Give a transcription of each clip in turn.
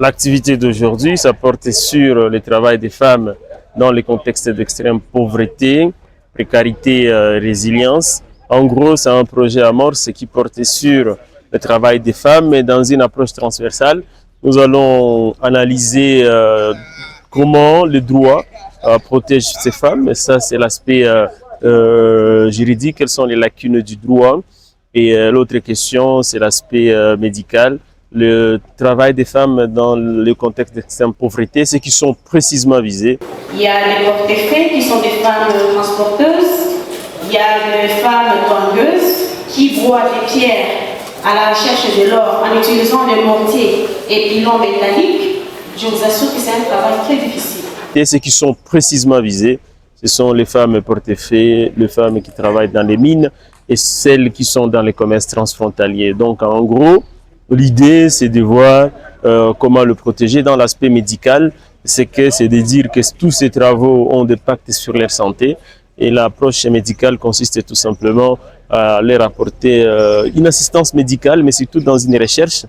L'activité d'aujourd'hui, ça porte sur le travail des femmes dans les contextes d'extrême pauvreté, précarité, résilience. En gros, c'est un projet Amorce qui porte sur le travail des femmes, mais dans une approche transversale. Nous allons analyser comment le droit protège ces femmes. Et ça, c'est l'aspect juridique. Quelles sont les lacunes du droit? Et l'autre question, c'est l'aspect médical. Le travail des femmes dans le contexte d'extrême pauvreté, c'est qui sont précisément visés. Il y a les porte-faits qui sont des femmes transporteuses, il y a des femmes douaneuses qui broient des pierres à la recherche de l'or en utilisant des mortiers et pilons métalliques. Je vous assure que c'est un travail très difficile. Et ceux qui sont précisément visés, ce sont les femmes porte-faits, les femmes qui travaillent dans les mines et celles qui sont dans les commerces transfrontaliers. Donc en gros, l'idée, c'est de voir comment le protéger. Dans l'aspect médical, c'est de dire que tous ces travaux ont des impacts sur leur santé. Et l'approche médicale consiste tout simplement à leur apporter une assistance médicale, mais surtout dans une recherche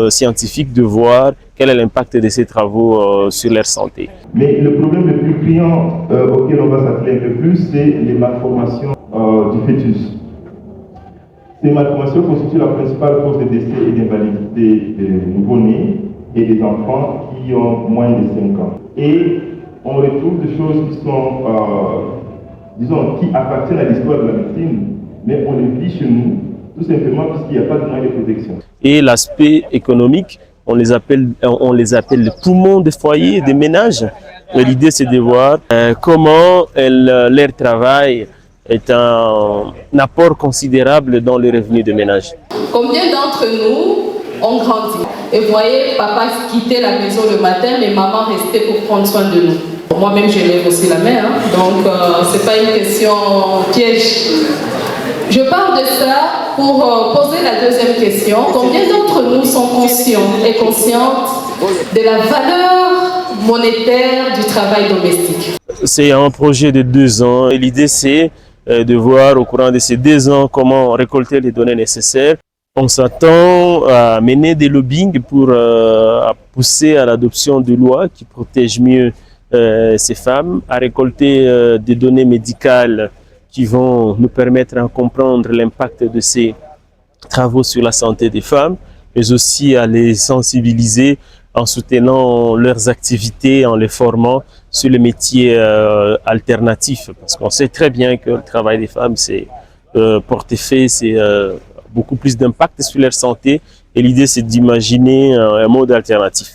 scientifique de voir quel est l'impact de ces travaux sur leur santé. Mais le problème le plus criant auquel on va s'atteler un peu plus, c'est les malformations du fœtus. Ces malformations constituent la principale cause de décès et d'invalidité des nouveau-nés et des enfants qui ont moins de 5 ans. Et on retrouve des choses qui sont, qui appartiennent à l'histoire de la médecine, mais on les vit chez nous, tout simplement parce qu'il n'y a pas de moyens de protection. Et l'aspect économique, on les appelle les poumons des foyers, des ménages. L'idée, c'est de voir comment leur travail est un apport considérable dans les revenus de ménage. Combien d'entre nous ont grandi et voyez papa quitter la maison le matin, mais maman restait pour prendre soin de nous. Moi-même, je lève aussi la main, donc c'est pas une question piège. Je parle de ça pour poser la deuxième question. Combien d'entre nous sont conscients et conscientes de la valeur monétaire du travail domestique? C'est un projet de 2 ans et l'idée c'est de voir au courant de ces 2 ans comment récolter les données nécessaires. On s'attend à mener des lobbying pour pousser à l'adoption de lois qui protègent mieux ces femmes, à récolter des données médicales qui vont nous permettre de comprendre l'impact de ces travaux sur la santé des femmes, mais aussi à les sensibiliser en soutenant leurs activités, en les formant sur les métiers alternatifs. Parce qu'on sait très bien que le travail des femmes, c'est porte-fait, c'est beaucoup plus d'impact sur leur santé. Et l'idée, c'est d'imaginer un mode alternatif.